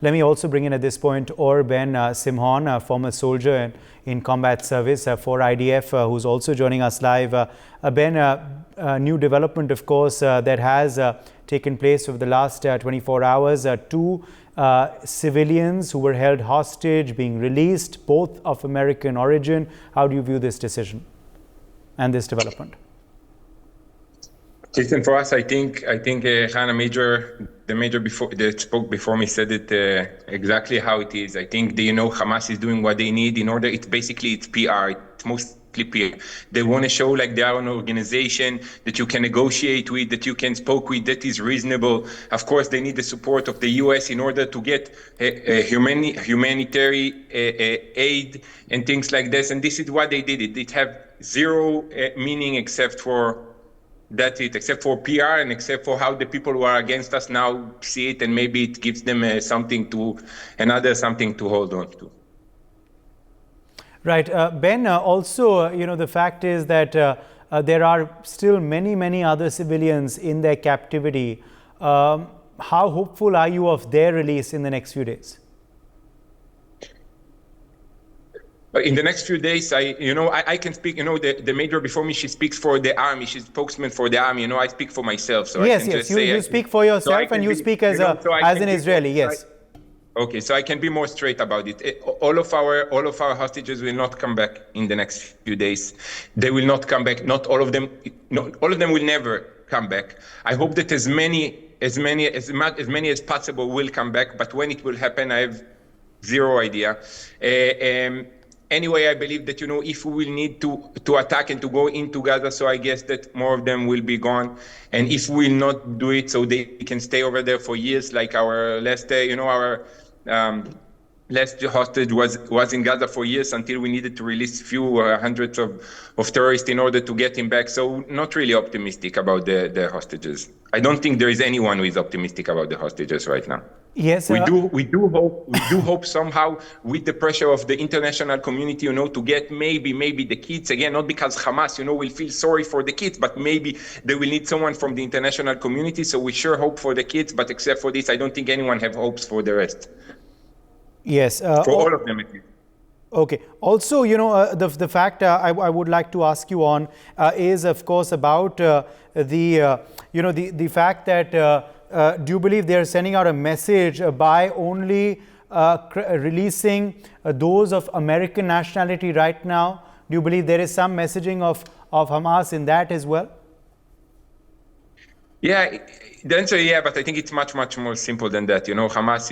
Let me also bring in at this point Ben Simhom, a former soldier in combat service for IDF, who's also joining us live. Ben, new development, of course, that has taken place over the last 24 hours. Two civilians who were held hostage being released, both of American origin. How do you view this decision and this development? Listen, for us, I think Hannah the major before that spoke before me said it exactly how it is. I think Hamas is doing what they need in order. It's PR. It's mostly PR. They want to show like they are an organization that you can negotiate with, that you can spoke with, that is reasonable. Of course, they need the support of the U.S. in order to get humanitarian aid and things like this. And this is what they did. It have zero meaning except for except for PR and except for how the people who are against us now see it, and maybe it gives them something to hold on to. Right. Ben, also, the fact is that there are still many other civilians in their captivity. How hopeful are you of their release in the next few days? In the next few days, I can speak. The major before me, she speaks for the army. She's spokesman for the army. I speak for myself. So yes, you speak for yourself, and you speak as an Israeli. Yes. Okay, so I can be more straight about it. All of our hostages will not come back in the next few days. They will not come back. Not all of them. All of them will never come back. I hope that as many as possible will come back. But when it will happen, I have zero idea. Anyway, I believe that, if we will need to attack and to go into Gaza, so I guess that more of them will be gone. And if we will not do it, so they can stay over there for years, like our last, last hostage was in Gaza for years until we needed to release a few hundreds of terrorists in order to get him back. So not really optimistic about the hostages. I don't think there is anyone who is optimistic about the hostages right now. Yes, we do hope somehow with the pressure of the international community, to get maybe the kids again, not because Hamas, will feel sorry for the kids, but maybe they will need someone from the international community. So we sure hope for the kids, but except for this, I don't think anyone have hopes for the rest. Yes, for all of them at least. Okay. Also, the fact I would like to ask you on is, of course, about the fact that do you believe they are sending out a message by only releasing those of American nationality right now? Do you believe there is some messaging of Hamas in that as well? Yeah, the answer, yeah, but I think it's much more simple than that. Hamas,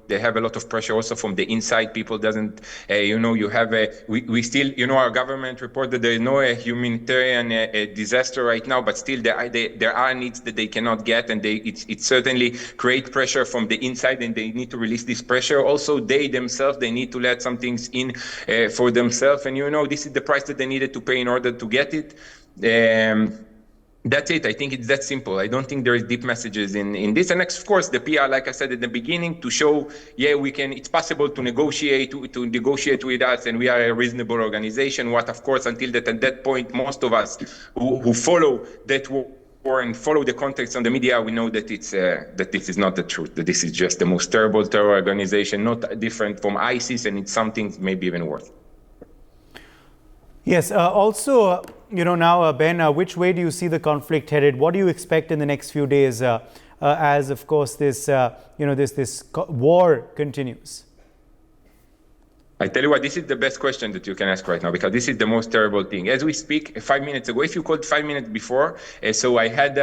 they have a lot of pressure also from the inside. People doesn't, you have we still, our government reported there is no humanitarian disaster right now, but still there are needs that they cannot get, and it certainly create pressure from the inside, and they need to release this pressure. Also, they themselves, they need to let some things in for themselves, and this is the price that they needed to pay in order to get it. That's it. I think it's that simple. I don't think there is deep messages in this. And of course, the PR, like I said at the beginning, to show, we can. It's possible to negotiate with us, and we are a reasonable organization. What, of course, at that point, most of us who follow that war and follow the context on the media, we know that that this is not the truth. That this is just the most terrible terror organization, not different from ISIS, and it's something maybe even worse. Yes. Also, now, Ben, which way do you see the conflict headed? What do you expect in the next few days as, of course, this war continues? I tell you what, this is the best question that you can ask right now, because this is the most terrible thing. As we speak, 5 minutes ago, if you called 5 minutes before, so I had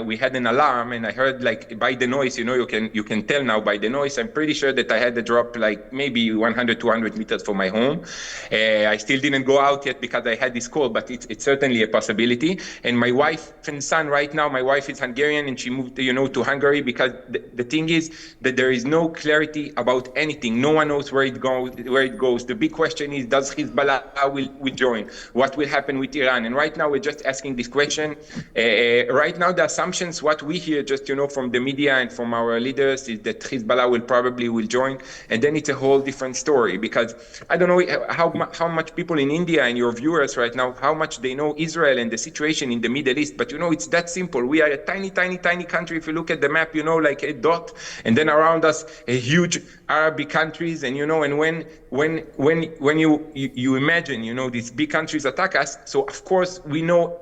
we had an alarm, and I heard by the noise, you can tell now by the noise. I'm pretty sure that I had a drop maybe 100, 200 meters from my home. I still didn't go out yet because I had this call, but it's certainly a possibility. And my wife and son right now, my wife is Hungarian, and she moved to Hungary, because the thing is that there is no clarity about anything. No one knows where it goes. The big question is, does Hezbollah will join? What will happen with Iran? And right now, we're just asking this question. Right now, the assumptions, what we hear just, from the media and from our leaders is that Hezbollah will join. And then it's a whole different story, because I don't know how much people in India and your viewers right now, how much they know Israel and the situation in the Middle East. But, it's that simple. We are a tiny, tiny, tiny country. If you look at the map, like a dot, and then around us, a huge Arabic countries. And, and when you imagine, these big countries attack us. So, of course, we know,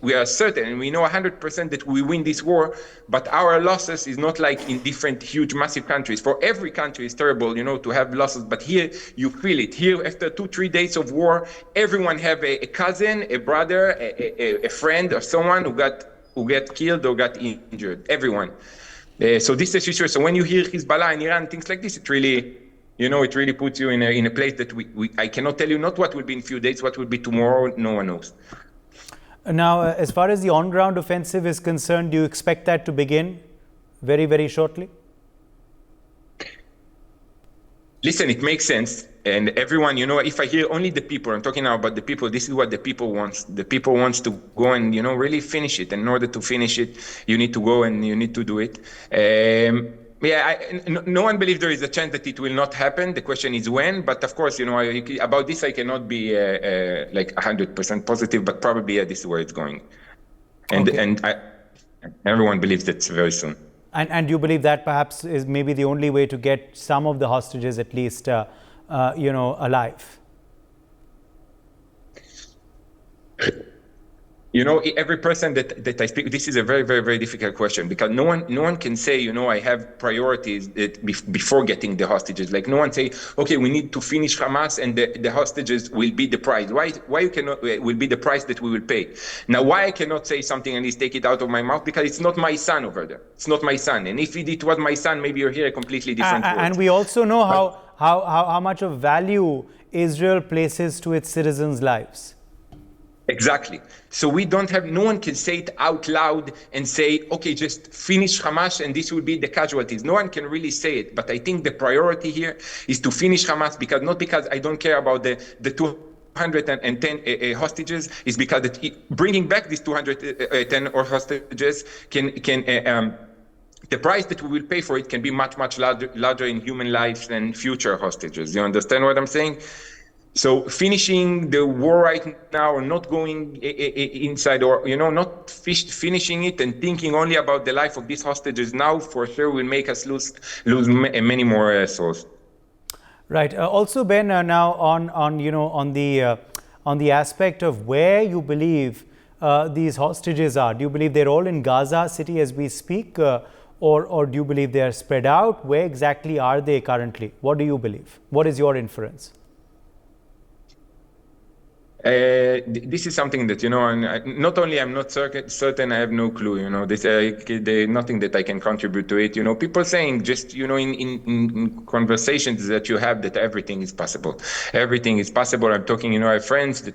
we are certain, and we know 100% that we win this war, but our losses is not like in different huge massive countries. For every country it's terrible, to have losses, but here you feel it. Here, after 2-3 days of war, everyone have a cousin, a brother, a friend, or someone who got killed or got injured. Everyone. So this is issue. So when you hear Hezbollah and Iran, things like this, it really, it really puts you in a place that I cannot tell you not what will be in a few days, what will be tomorrow. No one knows. Now, as far as the on-ground offensive is concerned, do you expect that to begin very, very shortly? Listen, it makes sense. And everyone, if I hear only the people, I'm talking now about the people, this is what the people wants. The people wants to go and, really finish it. And in order to finish it, you need to go and you need to do it. No one believes there is a chance that it will not happen. The question is when. But of course, about this, I cannot be like 100% positive, but probably this is where it's going. And everyone believes that's very soon. And you believe that perhaps is maybe the only way to get some of the hostages at least, alive? Every person that I speak, this is a very, very, very difficult question, because no one can say, I have priorities before getting the hostages. Like, no one say, okay, we need to finish Hamas and the hostages will be the price. Why you cannot will be the price that we will pay? Now, why I cannot say something and take it out of my mouth? Because it's not my son over there. It's not my son. And if it was my son, maybe you're here a completely different world. And we also know how much of value Israel places to its citizens' lives. Exactly. So no one can say it out loud and say, okay, just finish Hamas and this will be the casualties. No one can really say it. But I think the priority here is to finish Hamas, not because I don't care about the 210 hostages, is because bringing back these 210 hostages the price that we will pay for it can be much, much larger in human lives than future hostages. You understand what I'm saying? So finishing the war right now, or not going inside, or not finishing it and thinking only about the life of these hostages now, for sure will make us lose many more souls. Right. Also, Ben, now on the aspect of where you believe these hostages are. Do you believe they're all in Gaza City as we speak, or do you believe they are spread out? Where exactly are they currently? What do you believe? What is your inference? This is something that, and not only I'm not certain, I have no clue, there's nothing that I can contribute to it. People saying just, in conversations that you have, that everything is possible. Everything is possible. I'm talking, I have friends that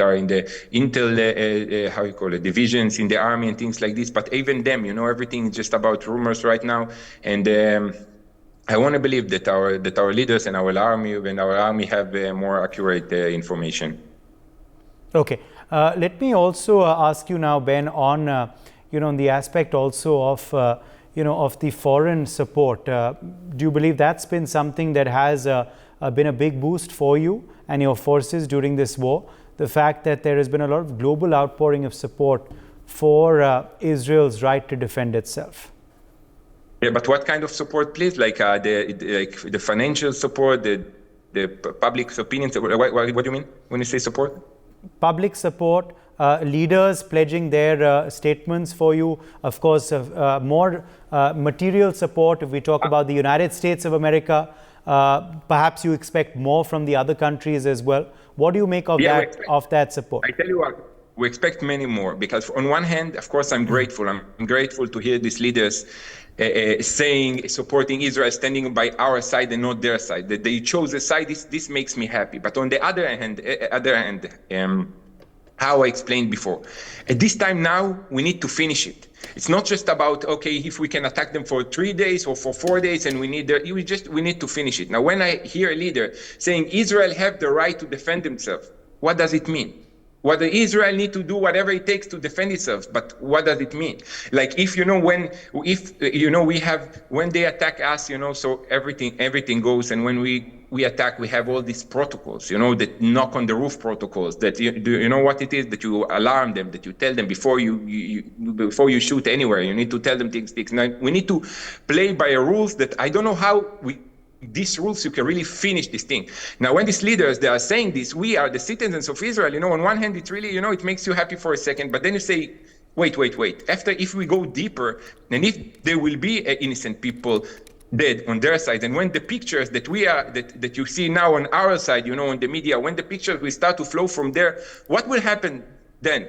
are in the intel, divisions in the army and things like this. But even them, everything is just about rumors right now. And I want to believe that our leaders and our army have more accurate information. Okay. Let me also ask you now, Ben, on the aspect also of of the foreign support. Do you believe that's been something that has been a big boost for you and your forces during this war? The fact that there has been a lot of global outpouring of support for Israel's right to defend itself. Yeah, but what kind of support, please? Like the financial support, the public's opinions. What do you mean when you say support? Public support, leaders pledging their statements for you, of course, more material support. If we talk about the United States of America, perhaps you expect more from the other countries as well. What do you make of that support? I tell you what, we expect many more, because on one hand, of course, I'm grateful. I'm grateful to hear these leaders supporting Israel, standing by our side and not their side. That they chose a side. This makes me happy. But on the other hand, how I explained before, at this time now we need to finish it. It's not just about, okay, if we can attack them for 3 days or for 4 days and we need to finish it. Now, when I hear a leader saying Israel have the right to defend themselves, what does it mean? Whether Israel need to do whatever it takes to defend itself, but what does it mean? Like when they attack us, so everything goes, and when we attack, we have all these protocols, that knock on the roof protocols, that you know what it is, that you alarm them, that you tell them before you shoot anywhere, you need to tell them things. Now, we need to play by rules that I don't know how these rules you can really finish this thing. Now, when these leaders, they are saying this, we are the citizens of Israel, on one hand, it's really, it makes you happy for a second, but then you say, wait. If we go deeper, and if there will be innocent people dead on their side, and when the pictures that that you see now on our side, on the media, when the pictures will start to flow from there, what will happen then?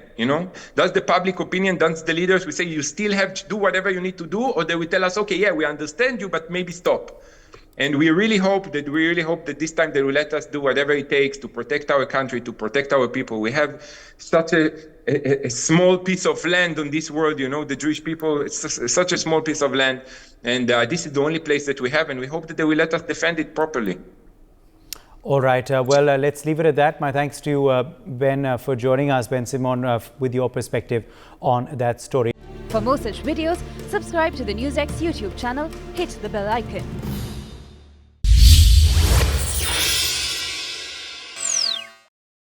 Does the public opinion, does the leaders will say you still have to do whatever you need to do, or they will tell us, okay, yeah, we understand you, but maybe stop? And we really hope that this time they will let us do whatever it takes to protect our country, to protect our people. We have such a small piece of land on this world, the Jewish people, it's such a small piece of land. And this is the only place that we have, and we hope that they will let us defend it properly. All right. Let's leave it at that. My thanks to you, Ben, for joining us, Ben Simhom, with your perspective on that story. For more such videos, subscribe to the NewsX YouTube channel, hit the bell icon.